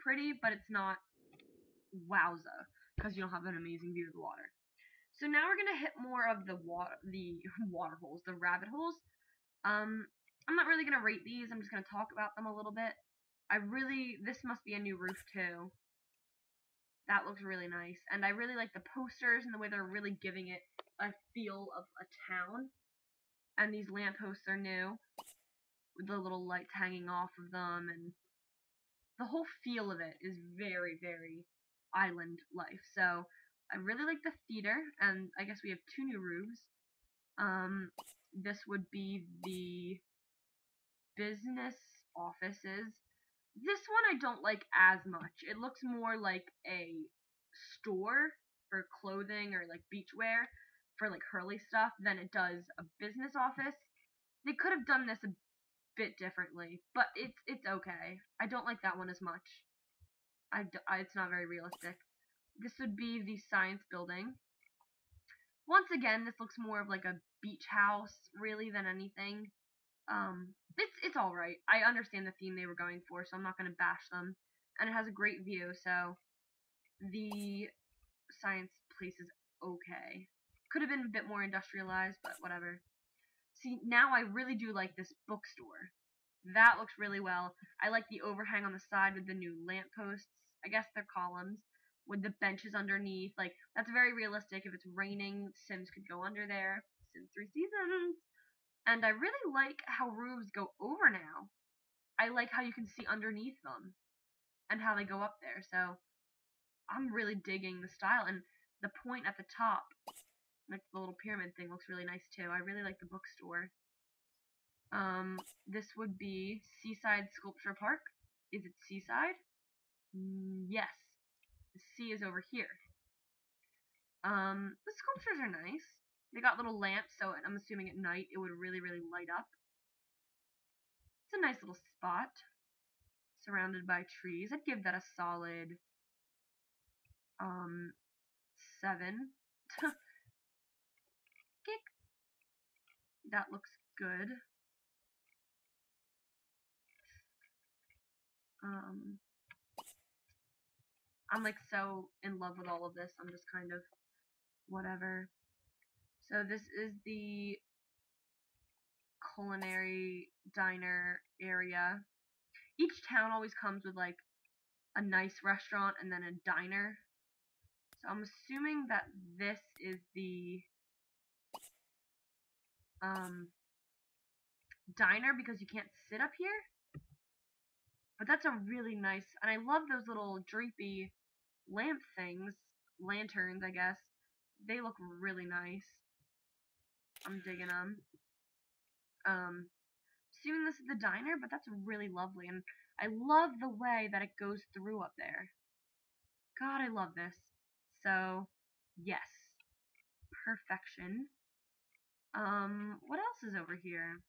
pretty, but it's not wowza, because you don't have an amazing view of the water. So now we're gonna hit more of the water holes, the rabbit holes. I'm not really gonna rate these. I'm just gonna talk about them a little bit. This must be a new roof too. That looks really nice, and I really like the posters and the way they're really giving it a feel of a town. And these lampposts are new, with the little lights hanging off of them, and the whole feel of it is very, very island life. So I really like the theater, and I guess we have 2 new roofs. This would be the business offices. This one I don't like as much. It looks more like a store for clothing or like beachwear for like Hurley stuff than it does a business office. They could have done this a bit differently, but it's okay. I don't like that one as much. It's not very realistic. This would be the science building. Once again, this looks more of like a beach house, really, than anything. It's alright. I understand the theme they were going for, so I'm not going to bash them. And it has a great view, so the science place is okay. Could have been a bit more industrialized, but whatever. See, now I really do like this bookstore. That looks really well. I like the overhang on the side with the new lampposts. I guess they're columns. With the benches underneath. Like, that's very realistic. If it's raining, Sims could go under there. Sims 3 Seasons. And I really like how roofs go over now. I like how you can see underneath them. And how they go up there. So, I'm really digging the style. And the point at the top, like the little pyramid thing, looks really nice too. I really like the bookstore. This would be Seaside Sculpture Park. Is it Seaside? Yes. The sea is over here. The sculptures are nice. They got little lamps, so I'm assuming at night it would really, really light up. It's a nice little spot. Surrounded by trees. I'd give that a solid 7. Kick. That looks good. I'm like so in love with all of this. I'm just kind of whatever. So this is the culinary diner area. Each town always comes with like a nice restaurant and then a diner. So I'm assuming that this is the diner because you can't sit up here. But that's a really nice, and I love those little drapey lamp things, lanterns, I guess. They look really nice. I'm digging them. Assuming this is the diner, but that's really lovely, and I love the way that it goes through up there. God, I love this. So, yes. Perfection. What else is over here?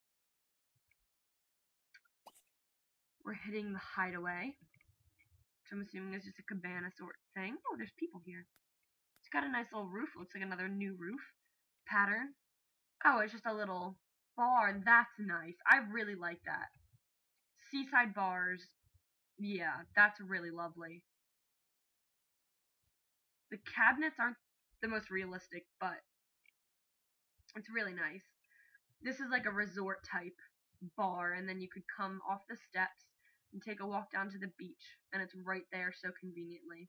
We're hitting the hideaway, which I'm assuming is just a cabana sort thing. Oh, there's people here. It's got a nice little roof. Looks like another new roof pattern. Oh, it's just a little bar. That's nice. I really like that. Seaside bars. Yeah, that's really lovely. The cabinets aren't the most realistic, but it's really nice. This is like a resort type bar, and then you could come off the steps and take a walk down to the beach, and it's right there so conveniently.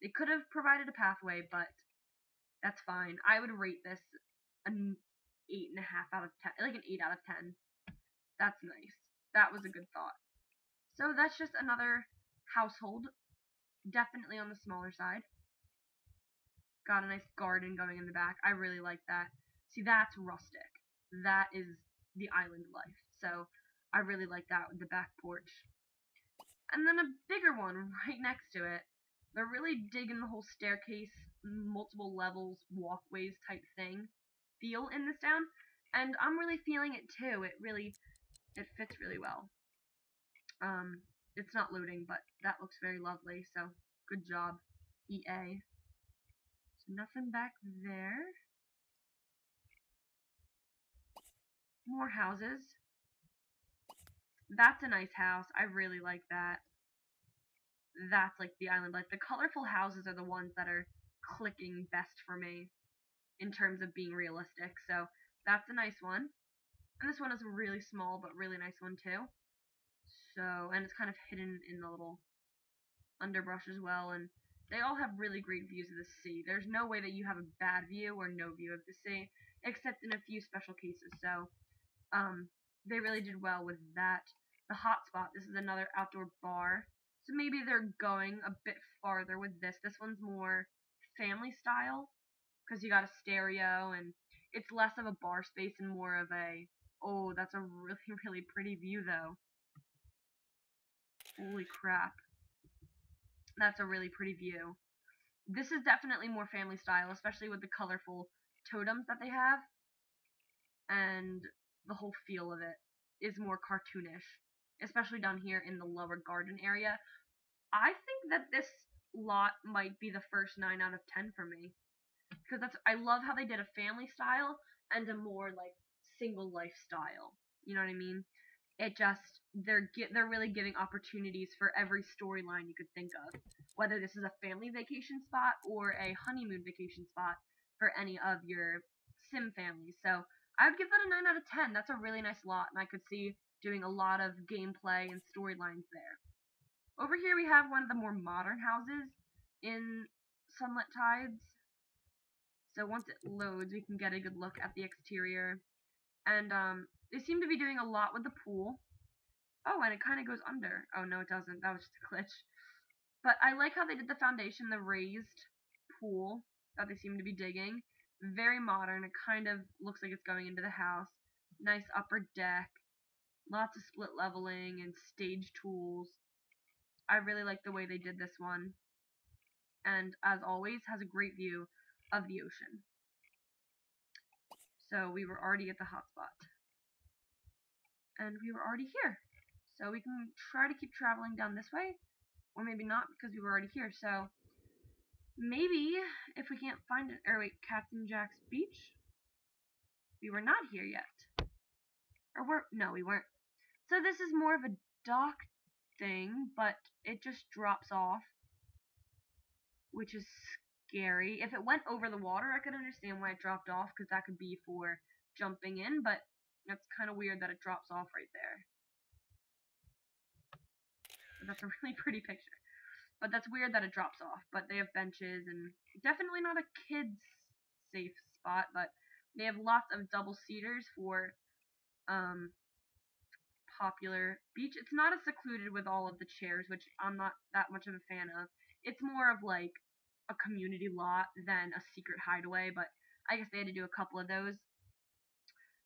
They could have provided a pathway, but that's fine. I would rate this an 8.5 out of 10, like an 8 out of 10. That's nice. That was a good thought. So that's just another household, definitely on the smaller side. Got a nice garden going in the back. I really like that. See, that's rustic. That is the island life. So I really like that with the back porch. And then a bigger one right next to it. They're really digging the whole staircase, multiple levels, walkways type thing feel in this town. And I'm really feeling it too. It fits really well. It's not loading, but that looks very lovely. So good job, EA. So nothing back there. More houses. That's a nice house. I really like that. that's like the island life. The colorful houses are the ones that are clicking best for me in terms of being realistic. So that's a nice one. And this one is a really small but really nice one too. So, and it's kind of hidden in the little underbrush as well, and they all have really great views of the sea. There's no way that you have a bad view or no view of the sea, except in a few special cases. So, they really did well with that. The hotspot, this is another outdoor bar. So maybe they're going a bit farther with this. This one's more family style, because you got a stereo, and it's less of a bar space and more of a, oh, that's a really, really pretty view though. Holy crap. That's a really pretty view. This is definitely more family style, especially with the colorful totems that they have. And the whole feel of it is more cartoonish, especially down here in the lower garden area. I think that this lot might be the first 9 out of 10 for me. Because I love how they did a family style and a more like single life style. You know what I mean? It just they're really giving opportunities for every storyline you could think of, whether this is a family vacation spot or a honeymoon vacation spot for any of your sim families. So I would give that a 9 out of 10. That's a really nice lot, and I could see doing a lot of gameplay and storylines there. Over here we have one of the more modern houses in Sunlit Tides. So once it loads, we can get a good look at the exterior. And they seem to be doing a lot with the pool. Oh, and it kind of goes under. Oh, no, it doesn't. That was just a glitch. But I like how they did the foundation, the raised pool that they seem to be digging. Very modern. It kind of looks like it's going into the house. Nice upper deck. Lots of split leveling and stage tools. I really like the way they did this one. And as always, has a great view of the ocean. So we were already at the hotspot. And we were already here. So we can try to keep traveling down this way. Or maybe not, because we were already here. So maybe if we can't find it. Or wait, Captain Jack's Beach? We were not here yet. No, we weren't. So this is more of a dock thing, but it just drops off, which is scary. If it went over the water, I could understand why it dropped off, because that could be for jumping in, but that's kind of weird that it drops off right there. That's a really pretty picture. But that's weird that it drops off. But they have benches, and definitely not a kids safe spot, but they have lots of double seaters for popular beach. It's not as secluded with all of the chairs, which I'm not that much of a fan of. It's more of like a community lot than a secret hideaway, but I guess they had to do a couple of those.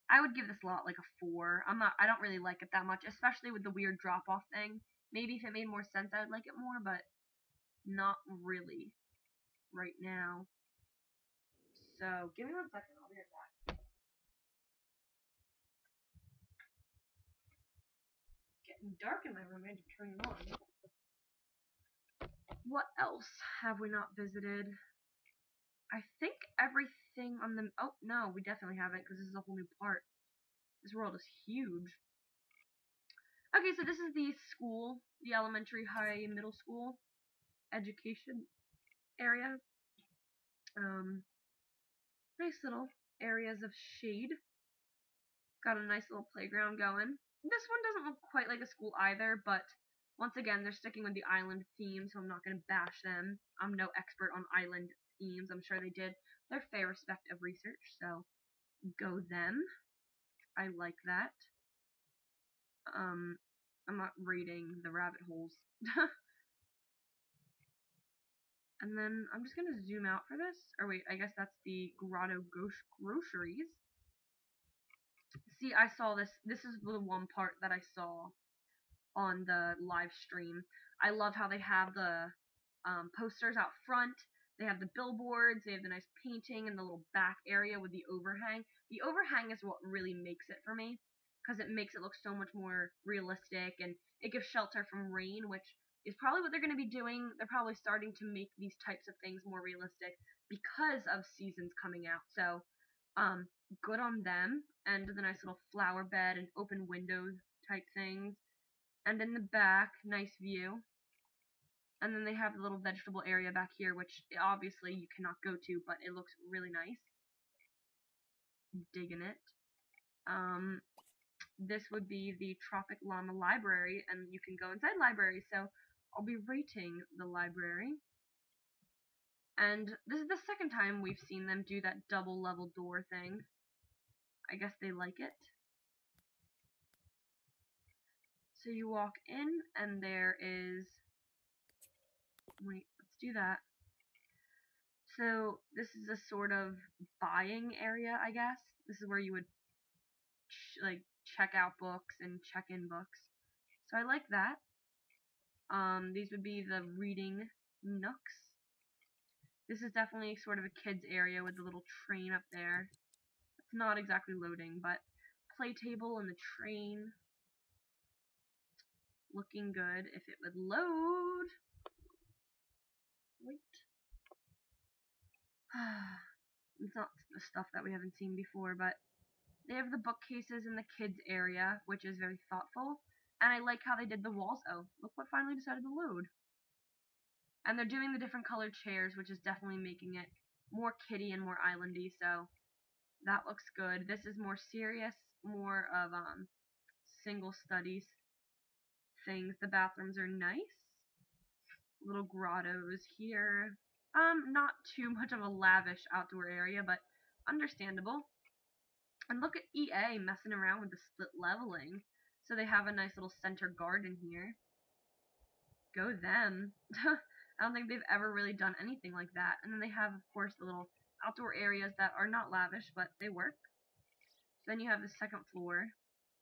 I would give this lot like a 4. I don't really like it that much, especially with the weird drop off thing. Maybe if it made more sense I would like it more, but not really right now. So give me 1 second, I'll be right back. It's getting dark in my room, I had to turn it on. What else have we not visited? I think everything on the... Oh, no, we definitely haven't, because this is a whole new part. This world is huge. Okay, so this is the school, the elementary, high, middle school education area. Nice little areas of shade. Got a nice little playground going. This one doesn't look quite like a school either, but once again, they're sticking with the island theme, so I'm not going to bash them. I'm no expert on island themes. I'm sure they did their fair respect of research, so go them. I like that. I'm not rating the rabbit holes. And then I'm just going to zoom out for this. Or wait, I guess that's the Grotto Groceries. See, I saw this. This is the one part that I saw on the live stream. I love how they have the posters out front. They have the billboards. They have the nice painting and the little back area with the overhang. The overhang is what really makes it for me, because it makes it look so much more realistic, and it gives shelter from rain, which is probably what they're going to be doing. They're probably starting to make these types of things more realistic because of seasons coming out. So, good on them. And the nice little flower bed and open window type things. And in the back, nice view. And then they have the little vegetable area back here, which obviously you cannot go to, but it looks really nice. Digging it. This would be the Tropic Llama Library, and you can go inside library, so I'll be rating the library. And this is the second time we've seen them do that double level door thing. I guess they like it. So you walk in, and there is... Wait, let's do that. So this is a sort of buying area, I guess. This is where you would check out books and check in books. So I like that. These would be the reading nooks. This is definitely sort of a kids area with the little train up there. It's not exactly loading, but play table and the train. Looking good. If it would load. Wait. It's not the stuff that we haven't seen before, but they have the bookcases in the kids area, which is very thoughtful. And I like how they did the walls. Oh, look what finally decided to load. And they're doing the different colored chairs, which is definitely making it more kiddie and more islandy, so that looks good. This is more serious, more of single studies things. The bathrooms are nice. Little grottos here. Not too much of a lavish outdoor area, but understandable. And look at EA messing around with the split leveling. So they have a nice little center garden here. Go them. I don't think they've ever really done anything like that. And then they have, of course, the little outdoor areas that are not lavish, but they work. So then you have the second floor.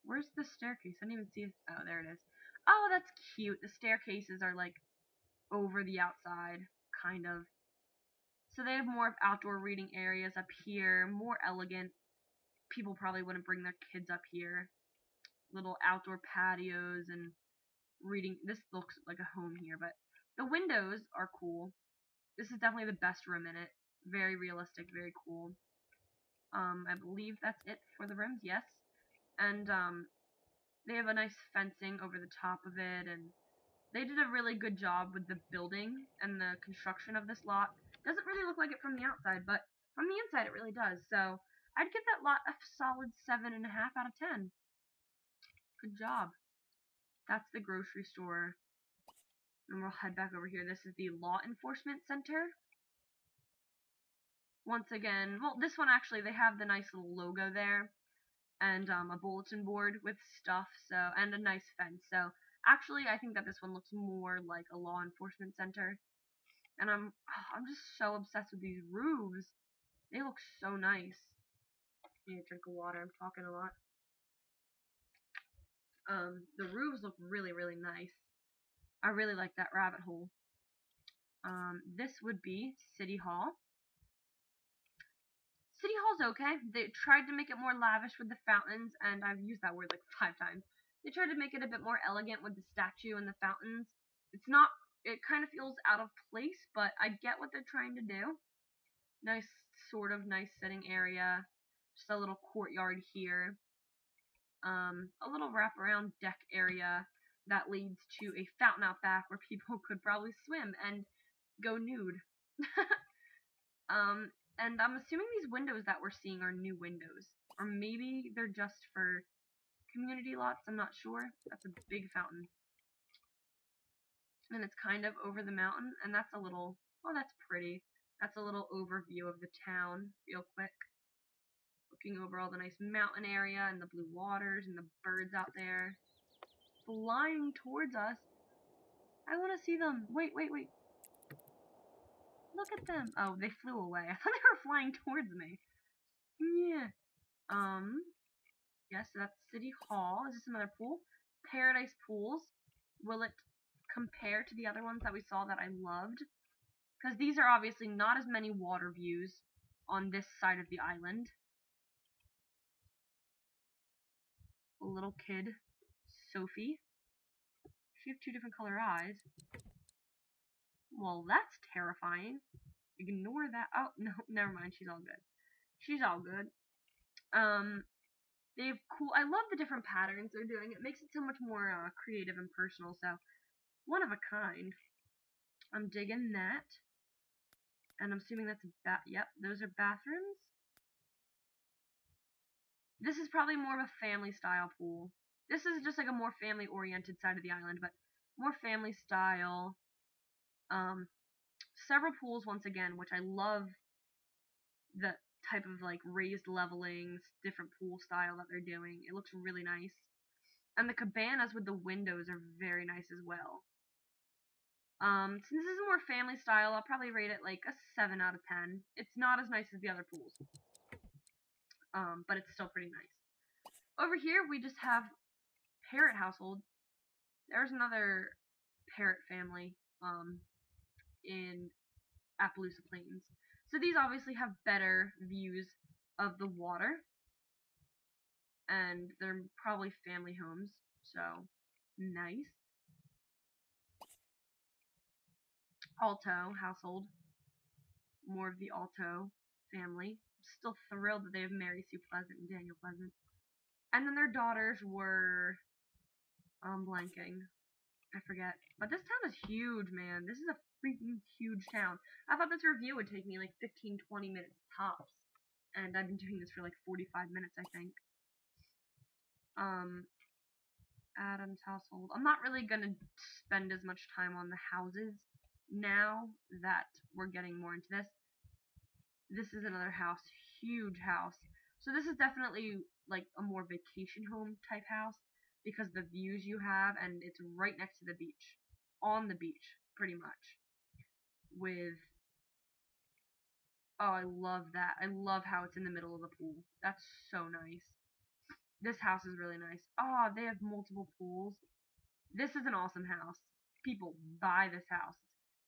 Where's the staircase? I didn't even see it. Oh, there it is. Oh, that's cute. The staircases are like over the outside, kind of. So they have more of outdoor reading areas up here, more elegant. People probably wouldn't bring their kids up here. Little outdoor patios and reading. This looks like a home here, but the windows are cool. This is definitely the best room in it. Very realistic, very cool. I believe that's it for the rooms, yes. And they have a nice fencing over the top of it, and they did a really good job with the building and the construction of this lot. Doesn't really look like it from the outside, but from the inside it really does. So I'd give that lot a solid 7.5 out of 10. Good job. That's the grocery store. And we'll head back over here. This is the Law Enforcement Center. Once again, well, this one actually, they have the nice little logo there. And a bulletin board with stuff, so, and a nice fence. So actually, I think that this one looks more like a law enforcement center. And I'm just so obsessed with these roofs. They look so nice. I need a drink of water. I'm talking a lot. The roofs look really, really nice. I really like that rabbit hole. This would be City Hall. City Hall's okay. They tried to make it more lavish with the fountains, and I've used that word like 5 times. They tried to make it a bit more elegant with the statue and the fountains. It's not, it kind of feels out of place, but I get what they're trying to do. Nice, sort of nice sitting area. Just a little courtyard here. A little wraparound deck area that leads to a fountain out back where people could probably swim and go nude. And I'm assuming these windows that we're seeing are new windows. Or maybe they're just for community lots, I'm not sure. That's a big fountain. And it's kind of over the mountain, and that's a little, oh, that's pretty. That's a little overview of the town, real quick. Looking over all the nice mountain area, and the blue waters, and the birds out there. Flying towards us. I want to see them. Wait. Look at them. Oh, they flew away. I thought they were flying towards me. Yeah. Yes, that's City Hall. Is this another pool? Paradise Pools. Will it compare to the other ones that we saw that I loved? Because these are obviously not as many water views on this side of the island. A little kid, Sophie. She has 2 different color eyes. Well, that's terrifying. Ignore that. Oh, no, never mind. She's all good. She's all good. They have cool, I love the different patterns they're doing. It makes it so much more creative and personal, so one of a kind. I'm digging that. And I'm assuming that's a yep, those are bathrooms. This is probably more of a family style pool. This is just like a more family oriented side of the island, but more family style. Several pools once again, which I love the type of like raised levelings, different pool style that they're doing. It looks really nice. And the cabanas with the windows are very nice as well. Since this is more family style, I'll probably rate it like a 7 out of 10. It's not as nice as the other pools. But it's still pretty nice. Over here, we just have parrot household. There's another parrot family, in Appaloosa Plains. So these obviously have better views of the water. And they're probably family homes. So, nice. Alto household. More of the Alto family. Still thrilled that they have Mary Sue Pleasant and Daniel Pleasant. And then their daughters were, blanking. I forget. But this town is huge, man. This is a freaking huge town. I thought this review would take me like 15-20 minutes tops. And I've been doing this for like 45 minutes, I think. Adam's household. I'm not really gonna spend as much time on the houses now that we're getting more into this. This is another house, huge house. So this is definitely like a more vacation home type house because the views you have, and it's right next to the beach, on the beach, pretty much. With, oh, I love that. I love how it's in the middle of the pool. That's so nice. This house is really nice. Oh, they have multiple pools. This is an awesome house. People buy this house.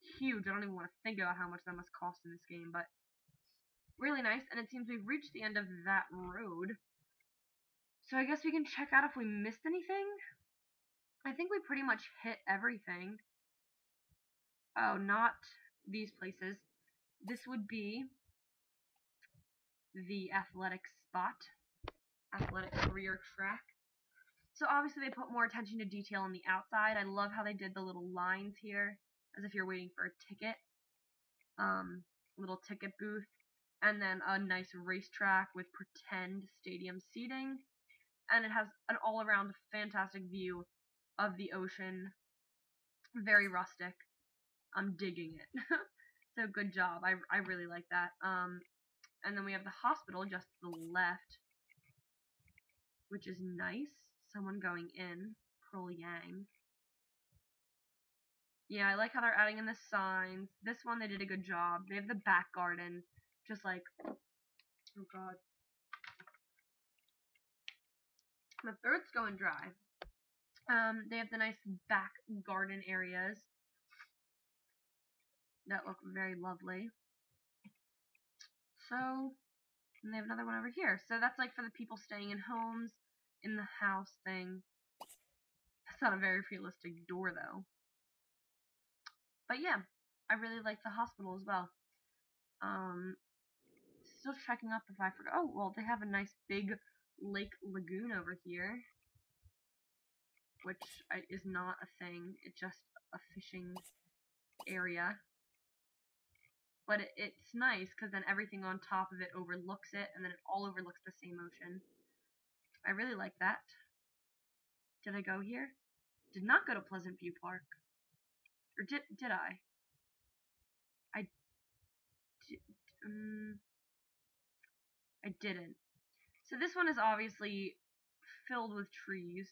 It's huge. I don't even want to think about how much that must cost in this game, but really nice. And it seems we've reached the end of that road. So I guess we can check out if we missed anything. I think we pretty much hit everything. Oh, not these places. This would be the athletic spot. Athletic career track. So obviously they put more attention to detail on the outside. I love how they did the little lines here, as if you're waiting for a ticket. Little ticket booth. And then a nice racetrack with pretend stadium seating. And it has an all-around fantastic view of the ocean. Very rustic. I'm digging it. So good job. I really like that. And then we have the hospital just to the left, which is nice. Someone going in. Pearl Yang. Yeah, I like how they're adding in the signs. This one, they did a good job. They have the back garden. Just like, oh god. My throat's going dry. They have the nice back garden areas that look very lovely. So, and they have another one over here. So that's like for the people staying in homes, in the house thing. That's not a very realistic door though. But yeah, I really like the hospital as well. Still checking up if I forgot. Oh, well, they have a nice big lake lagoon over here, which is not a thing. It's just a fishing area. But it's nice because then everything on top of it overlooks it, and then it all overlooks the same ocean. I really like that. Did I go here? Did not go to Pleasant View Park. Or did I? I didn't. So this one is obviously filled with trees.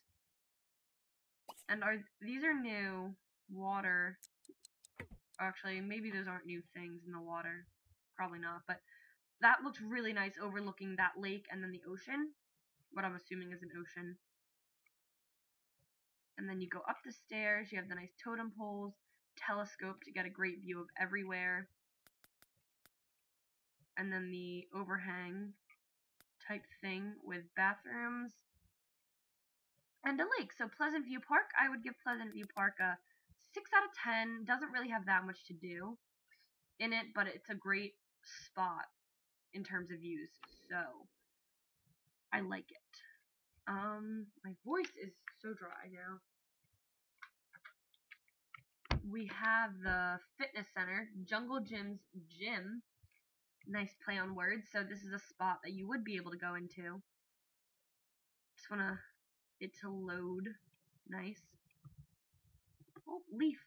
And these are new water. Actually, maybe those aren't new things in the water. Probably not, but that looks really nice overlooking that lake and then the ocean. What I'm assuming is an ocean. And then you go up the stairs, you have the nice totem poles, telescope to get a great view of everywhere. And then the overhang type thing with bathrooms. And a lake. So Pleasant View Park, I would give Pleasant View Park a 6 out of 10. Doesn't really have that much to do in it, but it's a great spot in terms of views. So I like it. My voice is so dry now. we have the fitness center, Jungle Gym's gym. Nice play on words. So this is a spot that you would be able to go into. Just wanna it to load. Nice. Oh, leaf.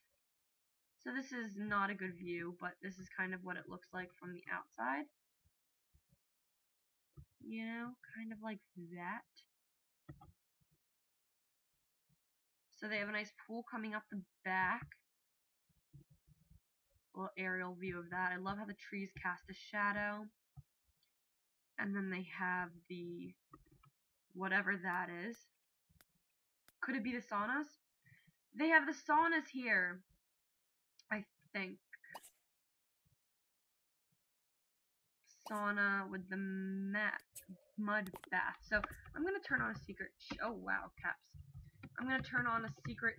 So this is not a good view, but this is kind of what it looks like from the outside. You know, kind of like that. So they have a nice pool coming up the back. A little aerial view of that. I love how the trees cast a shadow. And then they have the whatever that is. Could it be the saunas? They have the saunas here, I think. Sauna with the mud bath. So I'm gonna turn on a secret. Oh wow, caps. I'm gonna turn on a secret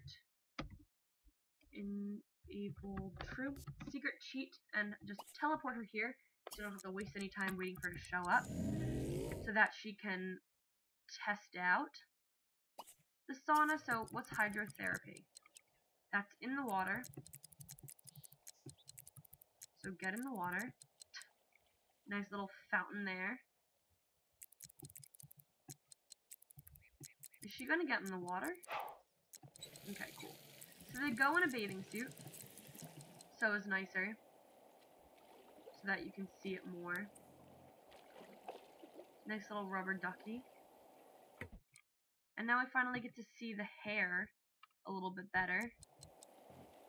enable true secret cheat and just teleport her here, so you don't have to waste any time waiting for her to show up, so that she can test out the sauna. So what's hydrotherapy? That's in the water. So get in the water. Nice little fountain there. Is she gonna get in the water? Okay, cool. So they go in a bathing suit. So it's nicer. So that you can see it more. Nice little rubber ducky. And now I finally get to see the hair a little bit better.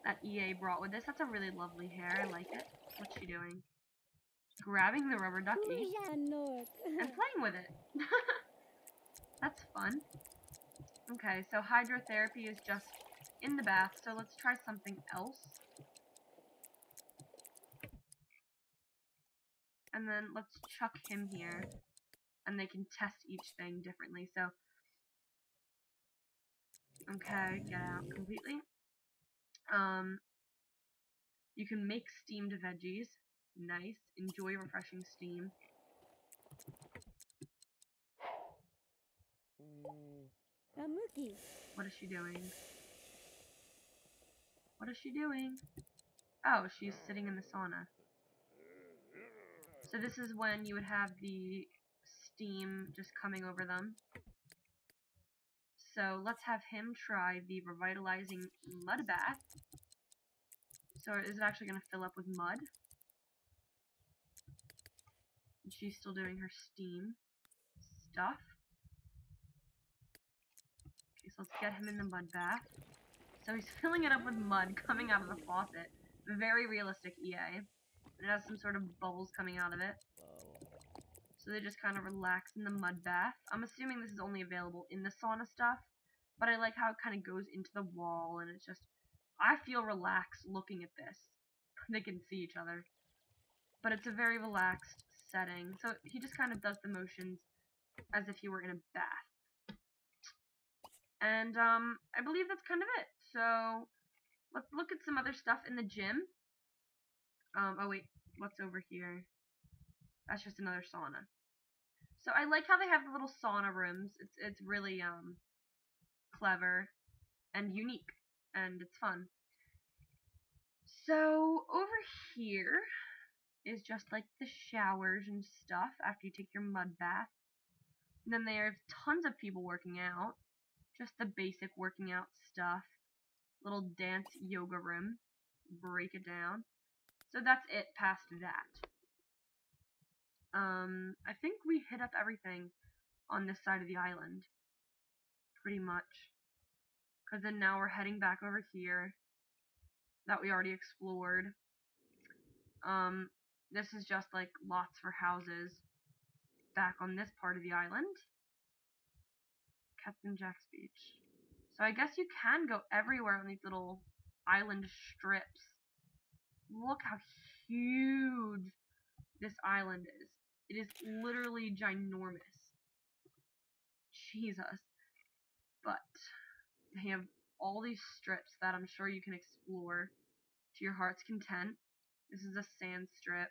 That EA brought with this. That's a really lovely hair. I like it. What's she doing? Grabbing the rubber ducky and playing with it. That's fun. Okay, so hydrotherapy is just in the bath, so let's try something else. And then let's chuck him here, and they can test each thing differently. So, okay, get out completely. You can make steamed veggies. Nice. Enjoy refreshing steam. What is she doing? What is she doing? Oh, she's sitting in the sauna. So this is when you would have the steam just coming over them. So let's have him try the revitalizing mud bath. So is it actually going to fill up with mud? And she's still doing her steam stuff. Okay, so let's get him in the mud bath. So he's filling it up with mud coming out of the faucet. Very realistic EA. It has some sort of bubbles coming out of it. So they just kind of relax in the mud bath. I'm assuming this is only available in the sauna stuff, but I like how it kind of goes into the wall, and it's just, I feel relaxed looking at this. They can see each other. But it's a very relaxed setting. So he just kind of does the motions as if he were in a bath. And I believe that's kind of it. So let's look at some other stuff in the gym. Oh wait, what's over here? That's just another sauna. So I like how they have the little sauna rooms. It's really clever and unique, and it's fun. So over here is just like the showers and stuff after you take your mud bath. And then there's tons of people working out. Just the basic working out stuff. Little dance yoga room. Break it down. So that's it past that. I think we hit up everything on this side of the island. Pretty much. Because then now we're heading back over here. That we already explored. This is just like lots for houses. Back on this part of the island. Captain Jack's Beach. So I guess you can go everywhere on these little island strips. Look how huge this island is. It is literally ginormous. Jesus. But they have all these strips that I'm sure you can explore to your heart's content. This is a sand strip.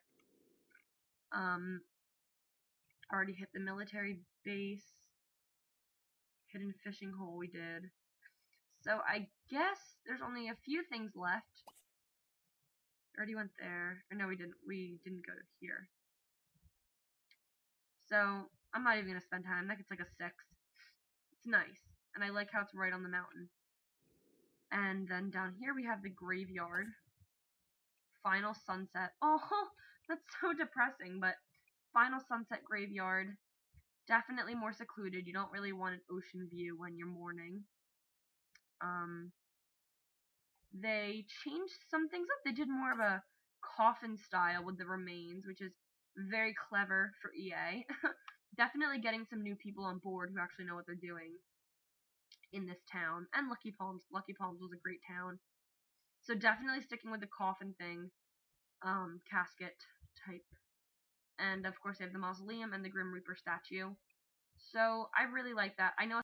Already hit the military base. Hidden fishing hole we did. So I guess there's only a few things left. Already went there. Or no, we didn't. We didn't go to here. So I'm not even gonna spend time. That gets like a 6. It's nice, and I like how it's right on the mountain. And then down here we have the graveyard. Final sunset. Oh, that's so depressing, but final sunset graveyard. Definitely more secluded. You don't really want an ocean view when you're mourning. They changed some things up. They did more of a coffin style with the remains, which is very clever for EA. Definitely getting some new people on board who actually know what they're doing in this town. And Lucky Palms. Lucky Palms was a great town. So definitely sticking with the coffin thing. Casket type. And of course they have the mausoleum and the Grim Reaper statue. So I really like that. I know